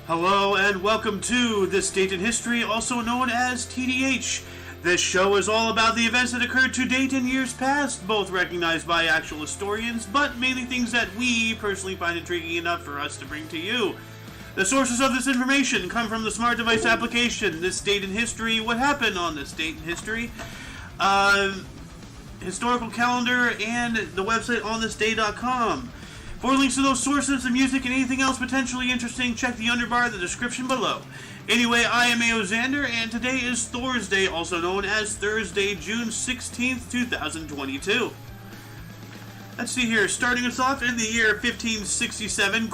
Hello and welcome to This Date in History, also known as TDH. This show is all about the events that occurred to date in years past, both recognized by actual historians, but mainly things that we personally find intriguing enough for us to bring to you. The sources of this information come from the smart device application, This Date in History, what happened on this date in history, historical calendar, and the website onthisday.com. For links to those sources, the music, and anything else potentially interesting, check the underbar in the description below. Anyway, I am A.O. Xander, and today is Thursday, also known as Thursday, June 16th, 2022. Let's see here. Starting us off in the year 1567,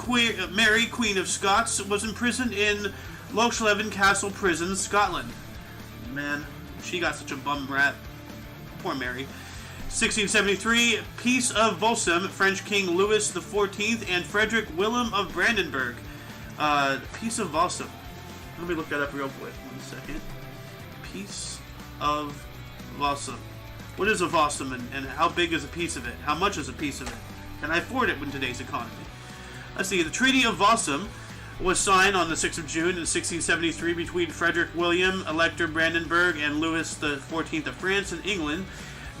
Mary, Queen of Scots, was imprisoned in Lochleven Castle Prison, Scotland. Man, she got such a bum rap. Poor Mary. 1673, Peace of Walsum, French King Louis XIV and Frederick Willem of Brandenburg. Peace of Walsum. Let me look that up real quick. 1 second. Peace of Walsum. What is a Walsum and how big is a piece of it? How much is a piece of it? Can I afford it in today's economy? Let's see. The Treaty of Walsum was signed on the 6th of June in 1673 between Frederick William, Elector Brandenburg, and Louis XIV of France and England.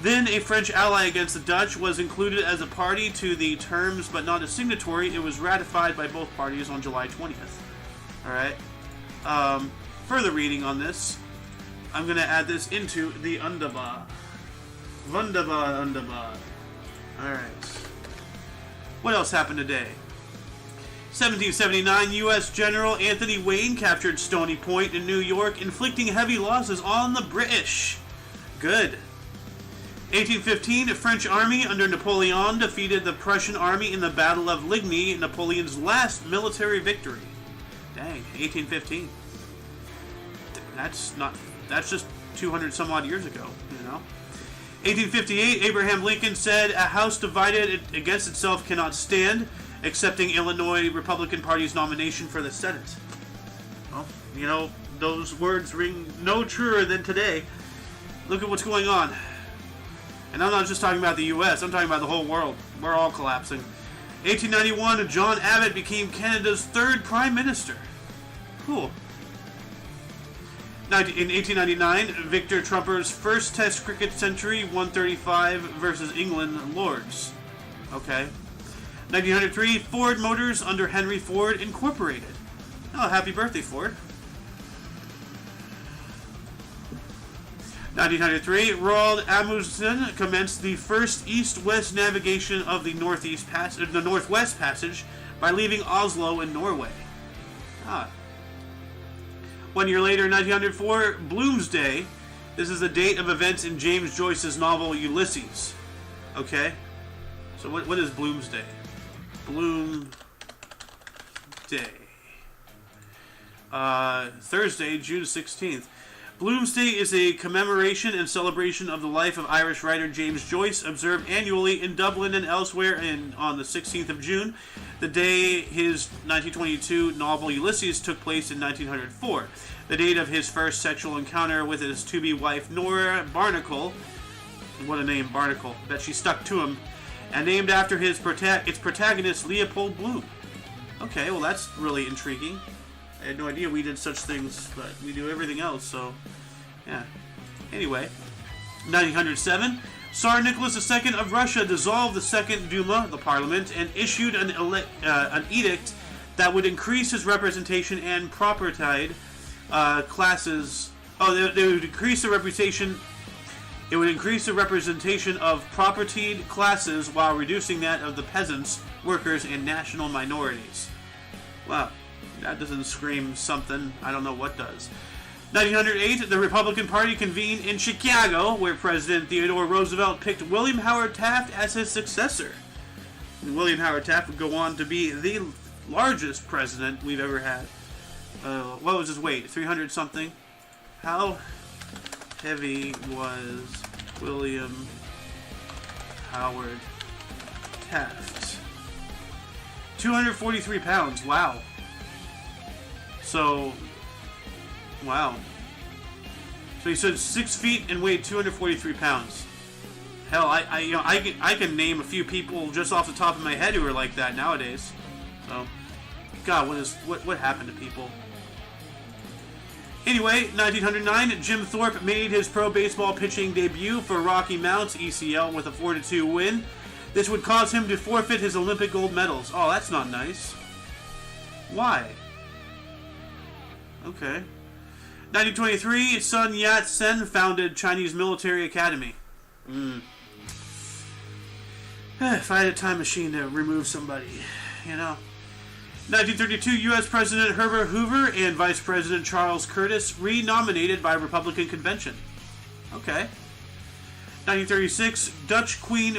Then a French ally against the Dutch was included as a party to the terms, but not a signatory. It was ratified by both parties on July 20th. Alright. Further reading on this, I'm going to add this into the Underbar. Wunderbar. Alright. What else happened today? 1779, U.S. General Anthony Wayne captured Stony Point in New York, inflicting heavy losses on the British. Good. 1815, the French army under Napoleon defeated the Prussian army in the Battle of Ligny, Napoleon's last military victory. Dang, 1815. That's just 200 some odd years ago, you know. 1858, Abraham Lincoln said, "A house divided against itself cannot stand," accepting Illinois Republican Party's nomination for the Senate. Well, you know, those words ring no truer than today. Look at what's going on. And I'm not just talking about the U.S., I'm talking about the whole world. We're all collapsing. 1891, John Abbott became Canada's third Prime Minister. Cool. In 1899, Victor Trumper's first Test cricket century, 135 versus England Lords. Okay. 1903, Ford Motors under Henry Ford Incorporated. Oh, happy birthday, Ford. 1903, Roald Amundsen commenced the first east-west navigation of the Northwest Passage by leaving Oslo in Norway. 1 year later, 1904, Bloomsday. This is the date of events in James Joyce's novel Ulysses. Okay? So what is Bloomsday? Bloomsday. Thursday, June 16th. Bloomsday is a commemoration and celebration of the life of Irish writer James Joyce, observed annually in Dublin and elsewhere on the 16th of June, the day his 1922 novel Ulysses took place in 1904, the date of his first sexual encounter with his to-be wife Nora Barnacle. What a name, Barnacle. Bet she stuck to him. And named after its protagonist, Leopold Bloom. Okay, well that's really intriguing. I had no idea we did such things, but we do everything else, so, yeah. Anyway, 1907, Tsar Nicholas II of Russia dissolved the Second Duma, the parliament, and issued an edict that would increase his representation and propertied classes. They would increase the reputation. It would increase the representation of propertied classes while reducing that of the peasants, workers, and national minorities. Wow. That doesn't scream something. I don't know what does. 1908, the Republican Party convened in Chicago, where President Theodore Roosevelt picked William Howard Taft as his successor. And William Howard Taft would go on to be the largest president we've ever had. What was his weight? 300 something? How heavy was William Howard Taft? 243 pounds. Wow. So, wow. So he stood 6 feet and weighed 243 pounds. Hell, I can name a few people just off the top of my head who are like that nowadays. So, God, what happened to people? Anyway, 1909, Jim Thorpe made his pro baseball pitching debut for Rocky Mount's ECL with a 4-2 win. This would cause him to forfeit his Olympic gold medals. Oh, that's not nice. Why? Okay. 1923, Sun Yat-sen founded Chinese Military Academy. If I had a time machine to remove somebody, you know. 1932, U.S. President Herbert Hoover and Vice President Charles Curtis re-nominated by Republican convention. Okay. 1936, Dutch Queen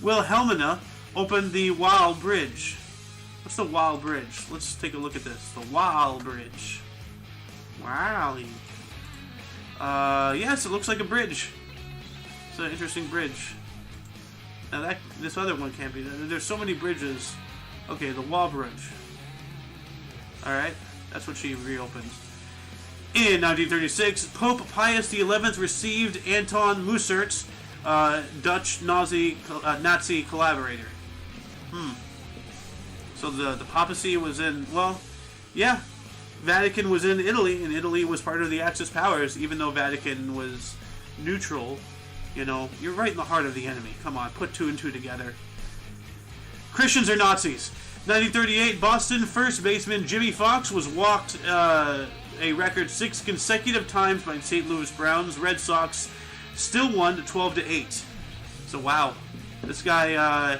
Wilhelmina opened the Waal Bridge. What's the Waal Bridge? Let's take a look at this. The Waal Bridge. Wow. Yes, it looks like a bridge. It's an interesting bridge. Now this other one can't be. There's so many bridges. Okay, the Waal Bridge. Alright, that's what she reopens. In 1936, Pope Pius XI received Anton Musert's Dutch Nazi collaborator. So the papacy was in, well, yeah, Vatican was in Italy, and Italy was part of the Axis powers, even though Vatican was neutral. You know, you're right in the heart of the enemy. Come on, put 2 and 2 together. Christians are Nazis. 1938, Boston first baseman Jimmy Fox was walked a record 6 consecutive times by St. Louis Browns. Red Sox still won 12-8. So wow, this guy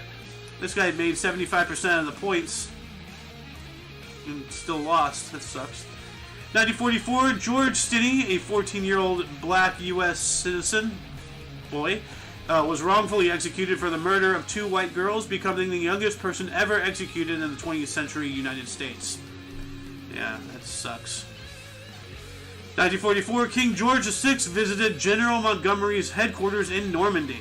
made 75% of the points and still lost. That sucks. 1944, George Stinney, a 14-year-old black U.S. citizen boy, was wrongfully executed for the murder of 2 white girls, becoming the youngest person ever executed in the 20th century United States. Yeah, that sucks. 1944, King George VI visited General Montgomery's headquarters in Normandy.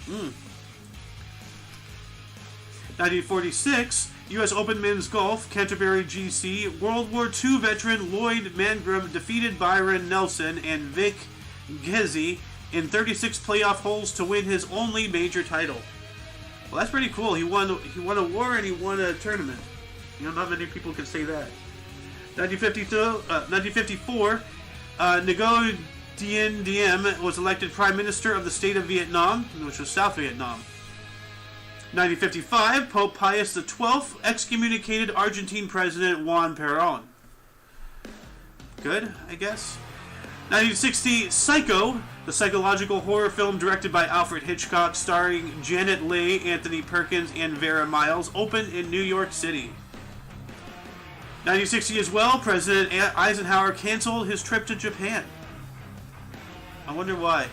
1946, U.S. Open Men's Golf, Canterbury GC, World War II veteran Lloyd Mangrum defeated Byron Nelson and Vic Ghezzi in 36 playoff holes to win his only major title. Well, that's pretty cool. He won a war and he won a tournament. You know, not many people can say that. 1954, Ngo Dien Diem was elected Prime Minister of the state of Vietnam, which was South Vietnam. 1955, Pope Pius XII excommunicated Argentine President Juan Perón. Good, I guess. 1960, Psycho, the psychological horror film directed by Alfred Hitchcock, starring Janet Leigh, Anthony Perkins, and Vera Miles, opened in New York City. 1960 as well, President Eisenhower canceled his trip to Japan. I wonder why.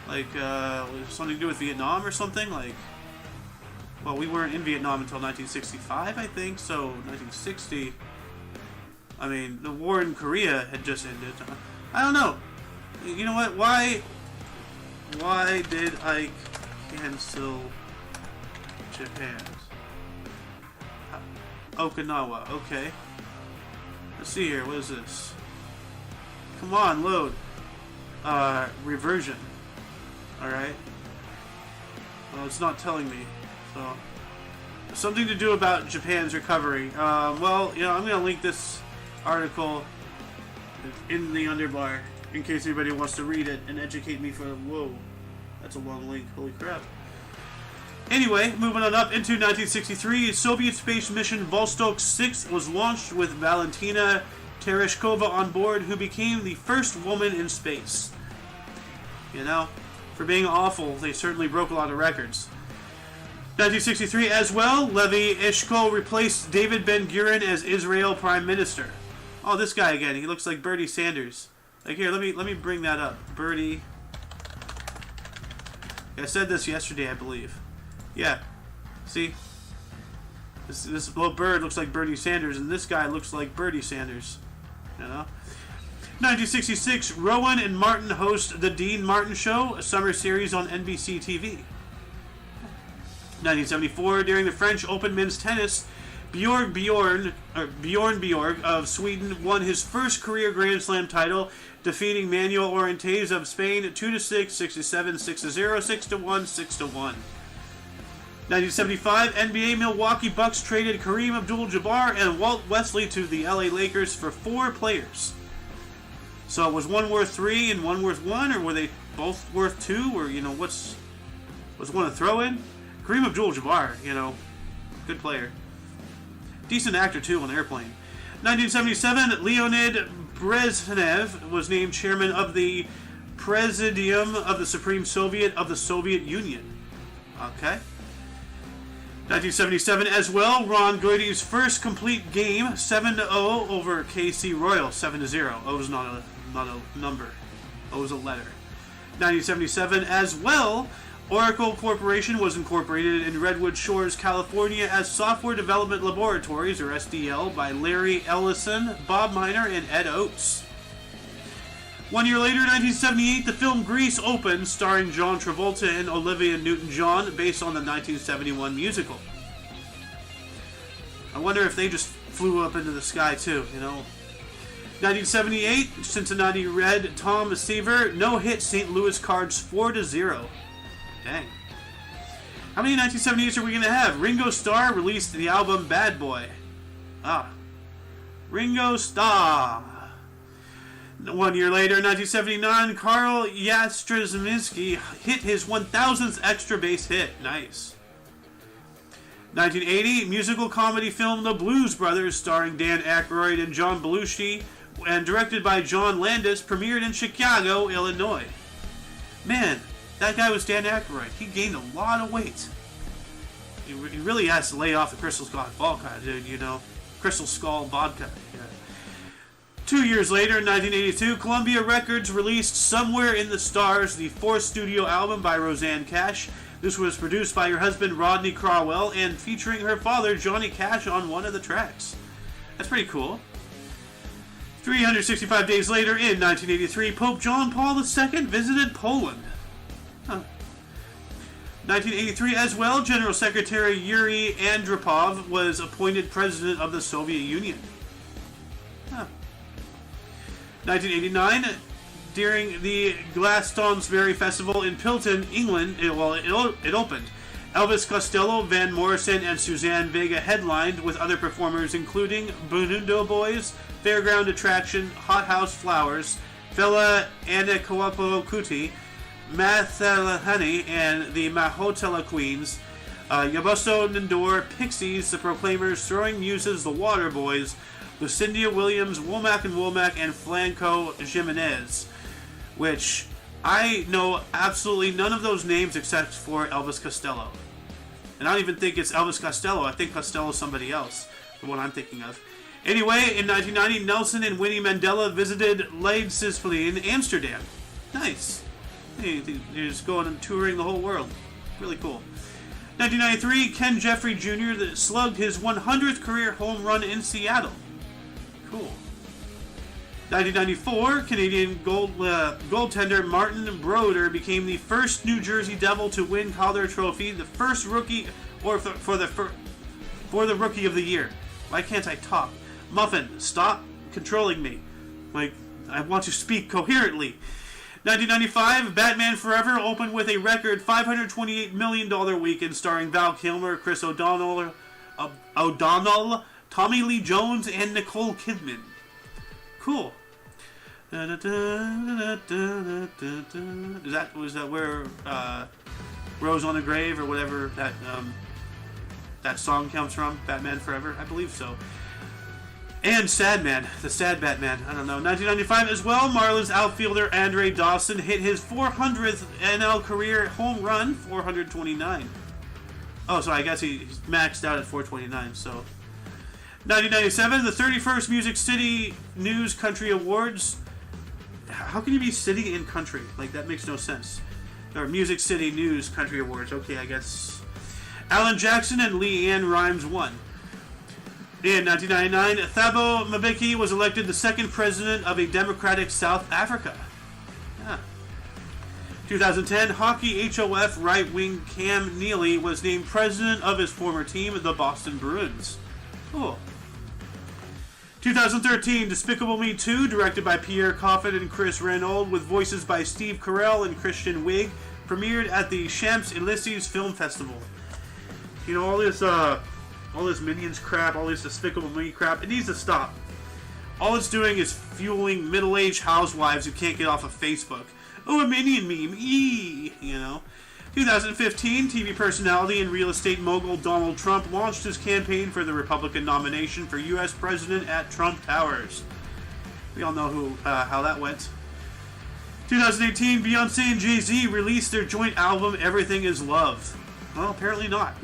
Like, something to do with Vietnam or something? Like, well, we weren't in Vietnam until 1965, I think, so 1960... I mean, the war in Korea had just ended. I don't know. You know what? Why did I cancel Japan? Okinawa. Okay. Let's see here. What is this? Come on, load. Reversion. Alright. Well, it's not telling me. So, something to do about Japan's recovery. Well, you know, I'm going to link this article in the underbar in case anybody wants to read it and educate me for... Whoa. That's a long link. Holy crap. Anyway, moving on up into 1963, Soviet space mission Vostok 6 was launched with Valentina Tereshkova on board, who became the first woman in space. You know, for being awful, they certainly broke a lot of records. 1963 as well, Levi Eshkol replaced David Ben-Gurion as Israel Prime Minister. Oh, this guy again. He looks like Bernie Sanders. Like, here, let me bring that up. Bernie. I said this yesterday, I believe. Yeah. See? This little bird looks like Bernie Sanders, and this guy looks like Bernie Sanders. You know? 1966, Rowan and Martin host The Dean Martin Show, a summer series on NBC TV. 1974, during the French Open men's tennis, Bjorn Borg of Sweden won his first career Grand Slam title, defeating Manuel Orientez of Spain 2-6, 6-7, 6-0, 6-1, 6-1. 1975, NBA Milwaukee Bucks traded Kareem Abdul-Jabbar and Walt Wesley to the LA Lakers for 4 players. So was one worth 3 and one worth 1, or were they both worth 2, or was one a throw-in? Kareem Abdul-Jabbar, good player, decent actor too on Airplane. 1977, Leonid Brezhnev was named chairman of the Presidium of the Supreme Soviet of the Soviet Union. Okay. 1977 as well, Ron Goity's first complete game, 7-0 over KC Royal, 7-0. O is not a number. O is a letter. 1977 as well, Oracle Corporation was incorporated in Redwood Shores, California as Software Development Laboratories, or SDL, by Larry Ellison, Bob Miner, and Ed Oates. 1 year later, 1978, the film Grease opened, starring John Travolta and Olivia Newton-John, based on the 1971 musical. I wonder if they just flew up into the sky too, 1978, Cincinnati Red Tom Seaver no-hit St. Louis Cards 4-0. Dang. How many 1978s are we going to have? Ringo Starr released the album Bad Boy. Ringo Starr. 1 year later, 1979, Carl Yastrzemski hit his 1000th extra base hit. Nice. 1980, musical comedy film The Blues Brothers, starring Dan Aykroyd and John Belushi, and directed by John Landis, premiered in Chicago, Illinois. Man, that guy was Dan Aykroyd. He gained a lot of weight. He really has to lay off the Crystal Skull vodka, dude, Crystal Skull vodka. Yeah. 2 years later, in 1982, Columbia Records released Somewhere in the Stars, the 4th studio album by Roseanne Cash. This was produced by her husband, Rodney Crowell, and featuring her father, Johnny Cash, on one of the tracks. That's pretty cool. 365 days later, in 1983, Pope John Paul II visited Poland. 1983 as well, General Secretary Yuri Andropov was appointed President of the Soviet Union. 1989, during the Glastonbury Festival in Pilton, England, it opened. Elvis Costello, Van Morrison, and Suzanne Vega headlined, with other performers including Bonundo Boys, Fairground Attraction, Hot House Flowers, Fela Anikulapo Kuti, Mathalahani, and the Mahotela Queens, Yabuso Nindor, Pixies, The Proclaimers, Throwing Muses, The Water Boys, Lucinda Williams, Womack and Womack, and Flanco Jimenez, which I know absolutely none of those names except for Elvis Costello. And I don't even think it's Elvis Costello. I think Costello's somebody else, the one I'm thinking of. Anyway, in 1990, Nelson and Winnie Mandela visited Leidschendam in Amsterdam. Nice. They're just going and touring the whole world. Really cool. 1993, Ken Jeffrey Jr. slugged his 100th career home run in Seattle. Cool. 1994, Canadian goaltender Martin Brodeur became the first New Jersey Devil to win Calder Trophy, the first rookie, or for the Rookie of the Year. Why can't I talk? Muffin, stop controlling me. I want to speak coherently. 1995, Batman Forever opened with a record $528 million weekend, starring Val Kilmer, Chris O'Donnell, Tommy Lee Jones, and Nicole Kidman. Cool. Was that where Rose on the Grave or whatever that song comes from? Batman Forever? I believe so. And Sad Man, the Sad Batman. I don't know. 1995 as well, Marlins outfielder Andre Dawson hit his 400th NL career home run, 429. Oh, so I guess he maxed out at 429, so... 1997, the 31st Music City News Country Awards. How can you be city and country? That makes no sense. Or Music City News Country Awards. Okay, I guess. Alan Jackson and Leanne Rimes won. In 1999, Thabo Mbeki was elected the second president of a democratic South Africa. 2010, Hockey HOF right-wing Cam Neely was named president of his former team, the Boston Bruins. Cool. 2013, Despicable Me 2, directed by Pierre Coffin and Chris Renaud, with voices by Steve Carell and Christian Wig, premiered at the Champs-Élysées Film Festival. You know, all this Minions crap, all this Despicable Me crap, it needs to stop. All it's doing is fueling middle-aged housewives who can't get off of Facebook. Oh, a Minion meme, eee, you know. 2015, TV personality and real estate mogul Donald Trump launched his campaign for the Republican nomination for U.S. President at Trump Towers. We all know how that went. 2018, Beyonce and Jay-Z released their joint album, Everything Is Love. Well, apparently not.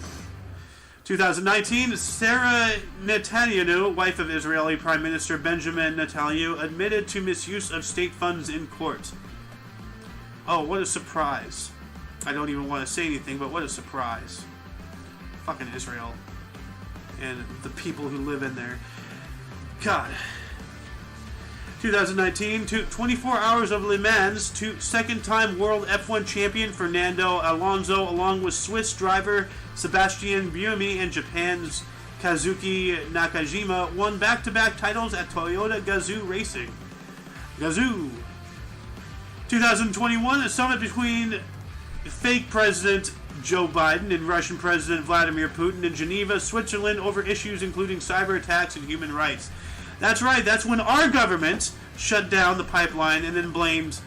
2019, Sarah Netanyahu, wife of Israeli Prime Minister Benjamin Netanyahu, admitted to misuse of state funds in court. Oh, what a surprise. I don't even want to say anything, but what a surprise. Fucking Israel. And the people who live in there. God. 2019, 24 Hours of Le Mans, second-time world F1 champion Fernando Alonso, along with Swiss driver Sebastian Buemi and Japan's Kazuki Nakajima, won back-to-back titles at Toyota Gazoo Racing. Gazoo! 2021, a summit between fake President Joe Biden and Russian President Vladimir Putin in Geneva, Switzerland, over issues including cyber attacks and human rights. That's right, that's when our government shut down the pipeline and then blamed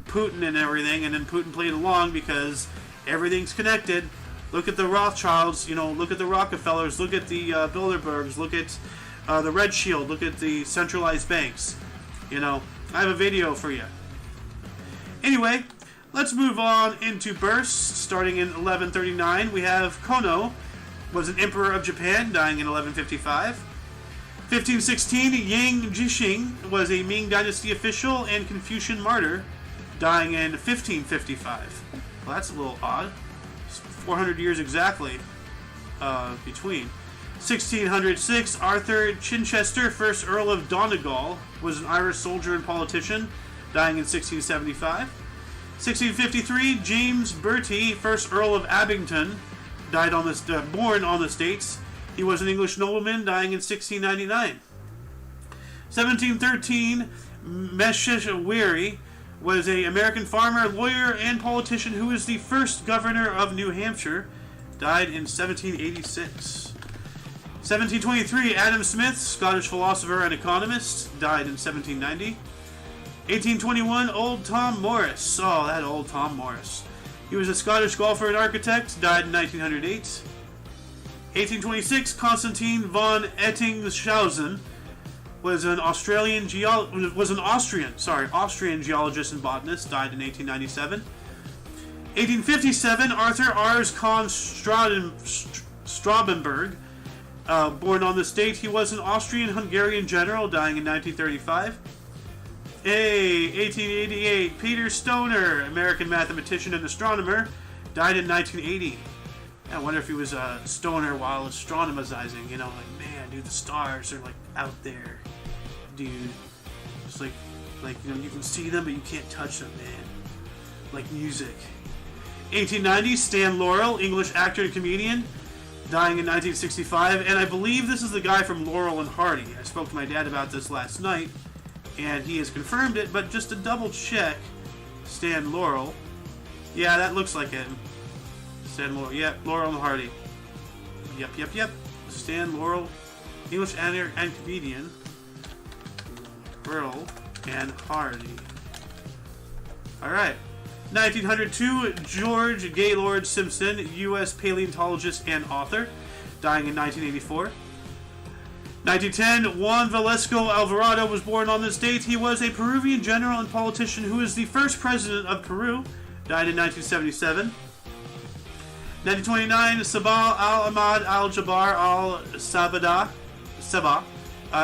Putin and everything, and then Putin played along because everything's connected. Look at the Rothschilds, you know, look at the Rockefellers, look at the Bilderbergs, look at the Red Shield, look at the centralized banks. You know, I have a video for you. Anyway, let's move on into births. Starting in 1139, we have Kono, was an emperor of Japan, dying in 1155. 1516, Yang Jixing was a Ming Dynasty official and Confucian martyr, dying in 1555. Well, that's a little odd. It's 400 years exactly between. 1606, Arthur Chichester, 1st Earl of Donegal, was an Irish soldier and politician, dying in 1675. 1653, James Bertie, 1st Earl of Abington, born on the States. He was an English nobleman, dying in 1699. 1713, Mesheshwari was an American farmer, lawyer, and politician who was the first governor of New Hampshire, died in 1786. 1723, Adam Smith, Scottish philosopher and economist, died in 1790. 1821, Old Tom Morris. Oh, that old Tom Morris. He was a Scottish golfer and architect, died in 1908. 1826, Constantine von Ettingshausen was an Austrian geologist and botanist, died in 1897. 1857, Arthur Ars Kahn Strabenberg, born on this date. He was an Austrian-Hungarian general, dying in 1935. 1888, Peter Stoner, American mathematician and astronomer, died in 1980. I wonder if he was a stoner while astronomizing, you know, like, man, dude, the stars are, like, out there, dude. It's like, you know, you can see them, but you can't touch them, man. Like music. 1890, Stan Laurel, English actor and comedian, dying in 1965, and I believe this is the guy from Laurel and Hardy. I spoke to my dad about this last night, and he has confirmed it, but just to double check, Stan Laurel, yeah, that looks like him. Stan Laurel, yep, Laurel and Hardy. Yep. Stan Laurel, English actor and comedian. Laurel and Hardy. Alright. 1902, George Gaylord Simpson, U.S. paleontologist and author, dying in 1984. 1910, Juan Velasco Alvarado was born on this date. He was a Peruvian general and politician who was the first president of Peru, died in 1977. 1929, Sabah al-Ahmad al-Jabbar al-Sabah,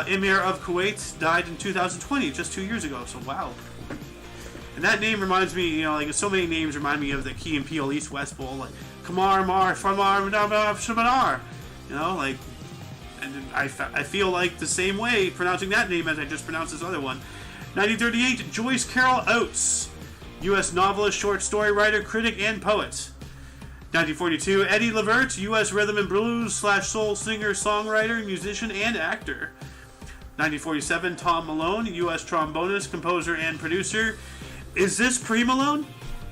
Emir of Kuwait, died in 2020, just 2 years ago, so wow. And that name reminds me, you know, like, so many names remind me of the Key and Peele East-West Bowl, like, Kamar, Mar, Famar, Shabanar, you know, like, and I feel like the same way pronouncing that name as I just pronounced this other one. 1938, Joyce Carol Oates, U.S. novelist, short story writer, critic, and poet. 1942, Eddie Levert, U.S. rhythm and blues / soul singer, songwriter, musician, and actor. 1947, Tom Malone, U.S. trombonist, composer, and producer. Is this pre-Malone?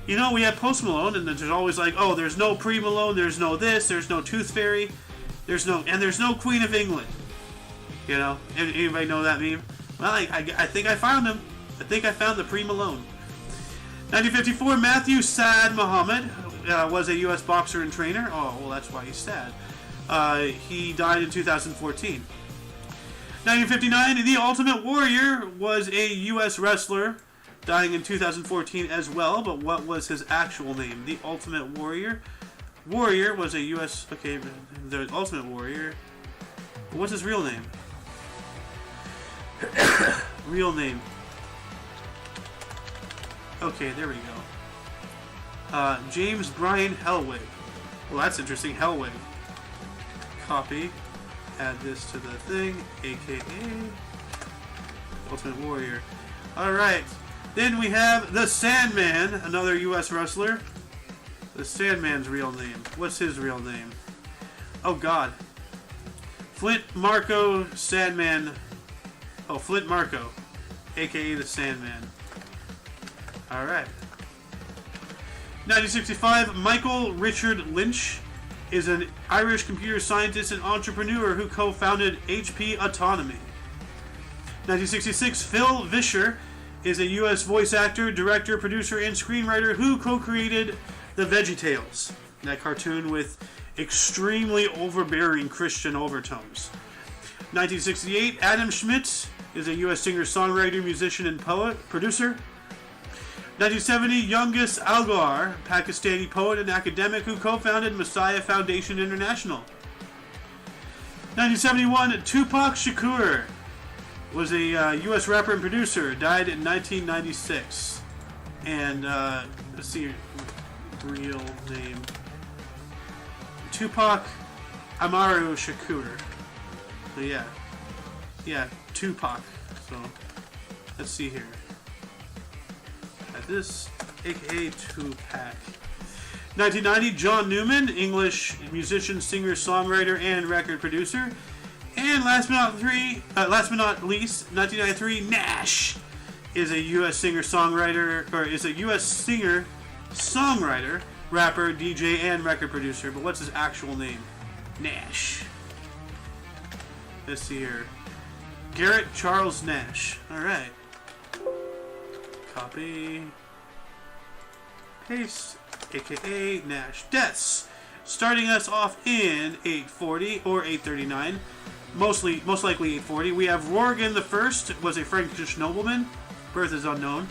You know, we have Post Malone, and there's always like, oh, there's no Pre-Malone, there's no this, there's no Tooth Fairy, there's no Queen of England. You know, anybody know that meme? Well, I think I found him. I think I found the Pre-Malone. 1954, Matthew Saad Muhammad was a U.S. boxer and trainer. Oh, well, that's why he's sad. He died in 2014. 1959, The Ultimate Warrior was a U.S. wrestler, dying in 2014 as well, but what was his actual name? The Ultimate Warrior? Warrior was a U.S. Okay, the Ultimate Warrior. What's his real name? Real name. Okay, there we go. James Brian Hellwig. Well, that's interesting. Hellwig. Copy. Add this to the thing. AKA Ultimate Warrior. Alright. Then we have the Sandman, another U.S. wrestler. The Sandman's real name. What's his real name? Oh, God. Flint Marco Sandman. Oh, Flint Marco. A.K.A. the Sandman. Alright. 1965, Michael Richard Lynch is an Irish computer scientist and entrepreneur who co-founded HP Autonomy. 1966, Phil Vischer is a U.S. voice actor, director, producer, and screenwriter who co-created The VeggieTales, that cartoon with extremely overbearing Christian overtones. 1968, Adam Schmidt is a U.S. singer, songwriter, musician, and poet, producer. 1970, Youngis Algar, Pakistani poet and academic who co-founded Messiah Foundation International. 1971, Tupac Shakur was a U.S. rapper and producer, died in 1996. And, let's see, real name. Tupac Amaru Shakur. So, yeah, Tupac. So, let's see here. This, aka Tupac. 1990, John Newman, English musician, singer, songwriter, and record producer. And last but not least, 1993, Nash is a U.S. singer-songwriter, or is a U.S. singer-songwriter, rapper, DJ, and record producer. But what's his actual name? Nash. Let's see here. Garrett Charles Nash. All right. Copy. Paste. AKA Nash. Deaths. Starting us off in 840 or 839. Most likely 840. We have Rorgan the First was a Frankish nobleman. Birth is unknown.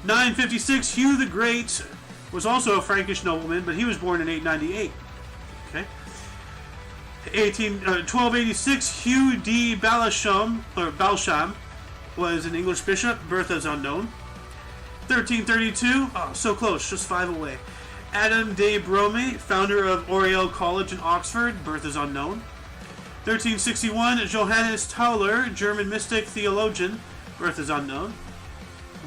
956. Hugh the Great was also a Frankish nobleman, but he was born in 898. Okay. 1286. Hugh de Balsham was an English bishop. Birth is unknown. 1332. Oh, so close. Just 5 away. Adam de Brome, founder of Oriel College in Oxford. Birth is unknown. 1361. Johannes Tauler, German mystic theologian. Birth is unknown.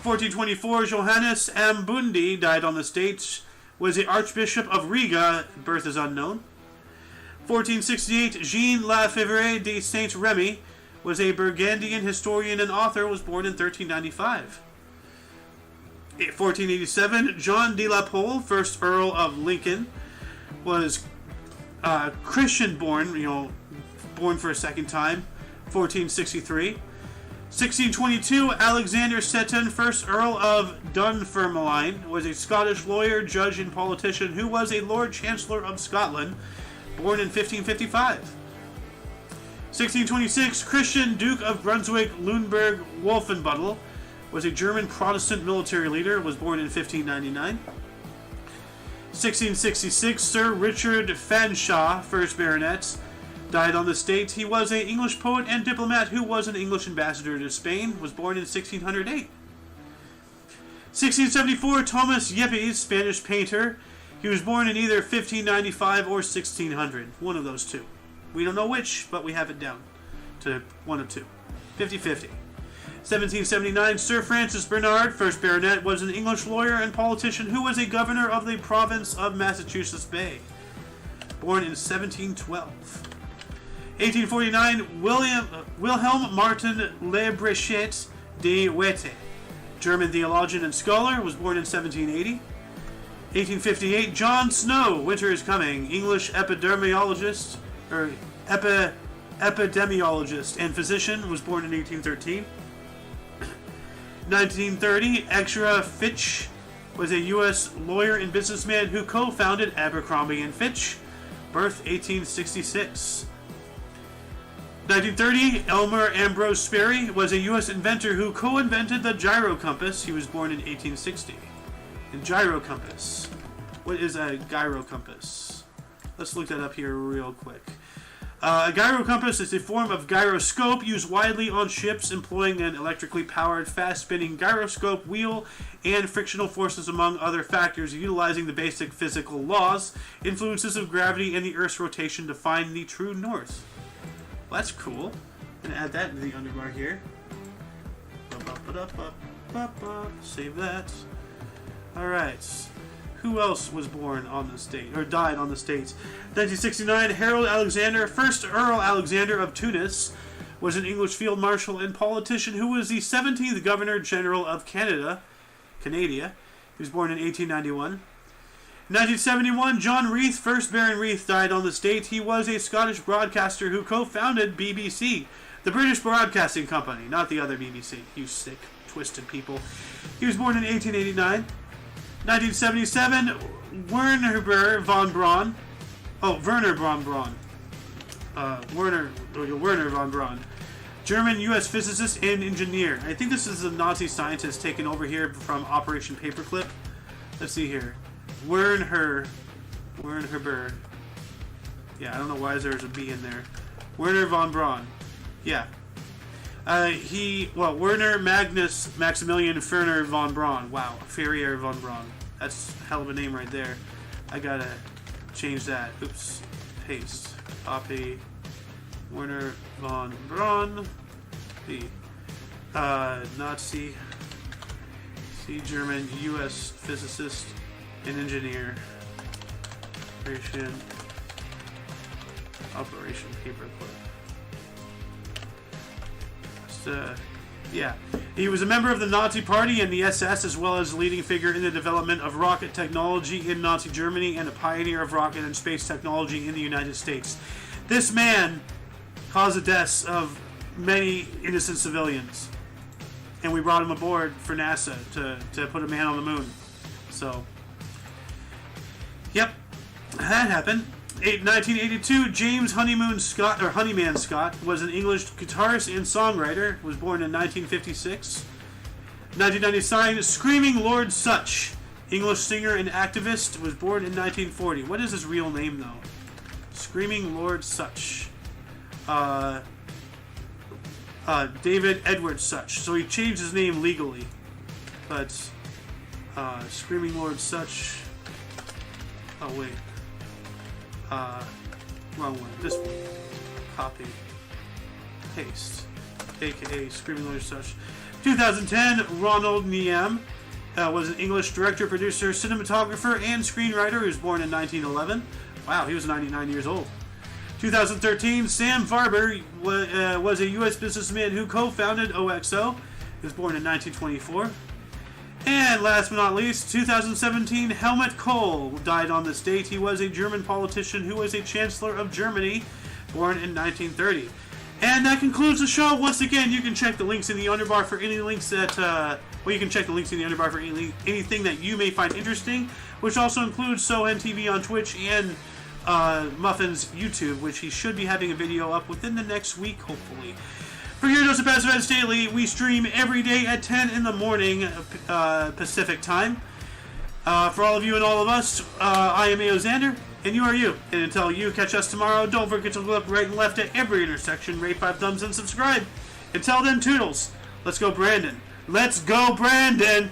1424. Johannes Ambundi died on the States. Was the Archbishop of Riga. Birth is unknown. 1468. Jean Lafevre de Saint-Remy was a Burgundian historian and author. Was born in 1395. 1487. John de la Pole, first Earl of Lincoln, was Christian born, born for a second time. 1463. 1622. Alexander Seton, first Earl of Dunfermline, was a Scottish lawyer, judge, and politician who was a Lord Chancellor of Scotland, born in 1555. 1626. Christian Duke of Brunswick Luneburg Wolfenbüttel was a German Protestant military leader, was born in 1599. 1666. Sir Richard Fanshawe, first Baronet, died on the States. He was an English poet and diplomat who was an English ambassador to Spain, was born in 1608. 1674. Thomas Yepes, Spanish painter. He was born in either 1595 or 1600. One of those two. We don't know which, but we have it down to one of two. 50-50. 1779. Sir Francis Bernard, first Baronet, was an English lawyer and politician who was a governor of the province of Massachusetts Bay. Born in 1712. 1849. Wilhelm Martin Le Brechet de Wette German theologian and scholar, was born in 1780. 1858, John Snow, Winter is Coming, English epidemiologist and physician, was born in 1813. 1930, Ezra Fitch was a U.S. lawyer and businessman who co-founded Abercrombie & Fitch, birth 1866. 1930, Elmer Ambrose Sperry was a U.S. inventor who co-invented the gyro compass. He was born in 1860. And gyro compass. What is a gyro compass? Let's look that up here real quick. A gyro compass is a form of gyroscope used widely on ships, employing an electrically powered, fast-spinning gyroscope wheel and frictional forces among other factors, utilizing the basic physical laws, influences of gravity, and the Earth's rotation to find the true north. Well, that's cool. I'm going to add that into the underbar here. Save that. Alright. Who else was born on the state, or died on the States? 1969, Harold Alexander, 1st Earl Alexander of Tunis, was an English field marshal and politician who was the 17th Governor General of Canada. He was born in 1891. 1971, John Reith, 1st Baron Reith, died on the state. He was a Scottish broadcaster who co-founded BBC, the British Broadcasting Company, not the other BBC, you sick, twisted people. He was born in 1889. 1977, Werner von Braun. Werner von Braun. Werner von Braun. German U.S. physicist and engineer. I think this is a Nazi scientist taken over here from Operation Paperclip. Let's see here. Werner Berg. Yeah, I don't know why there's a B in there. Werner von Braun. Yeah. Werner Magnus Maximilian Ferner von Braun. Wow, Ferrier von Braun. That's a hell of a name right there. I gotta change that. Oops. Paste. Copy. Werner von Braun. The Nazi. German U.S. physicist and engineer. Operation Paperclip. Yeah. He was a member of the Nazi Party and the SS, as well as a leading figure in the development of rocket technology in Nazi Germany and a pioneer of rocket and space technology in the United States. This man caused the deaths of many innocent civilians. And we brought him aboard for NASA to put a man on the moon. So, yep, that happened. 1982, James Honeyman Scott was an English guitarist and songwriter. Was born in 1956. 1999, Screaming Lord Sutch, English singer and activist, was born in 1940. What is his real name, though? Screaming Lord Sutch. David Edward Sutch. So he changed his name legally. But, Screaming Lord Sutch. Oh, wait. Wrong one. This one. Copy. Paste. AKA Screaming Lord Sutch. 2010, Ronald Niam was an English director, producer, cinematographer, and screenwriter. He was born in 1911. Wow, he was 99 years old. 2013, Sam Farber was a U.S. businessman who co-founded OXO. He was born in 1924. And last but not least, 2017, Helmut Kohl died on this date. He was a German politician who was a Chancellor of Germany, born in 1930. And that concludes the show. Once again, you can check the links in the underbar for any links that, you can check the links in the underbar for anything that you may find interesting, which also includes Sohan TV on Twitch and Muffin's YouTube, which he should be having a video up within the next week, hopefully. For your dose of Passive Events Daily, we stream every day at 10 in the morning Pacific time. For all of you and all of us, I am Xander, and you are you. And until you catch us tomorrow, don't forget to look right and left at every intersection, rate 5 thumbs, and subscribe. Until then, toodles. Let's go, Brandon. Let's go, Brandon!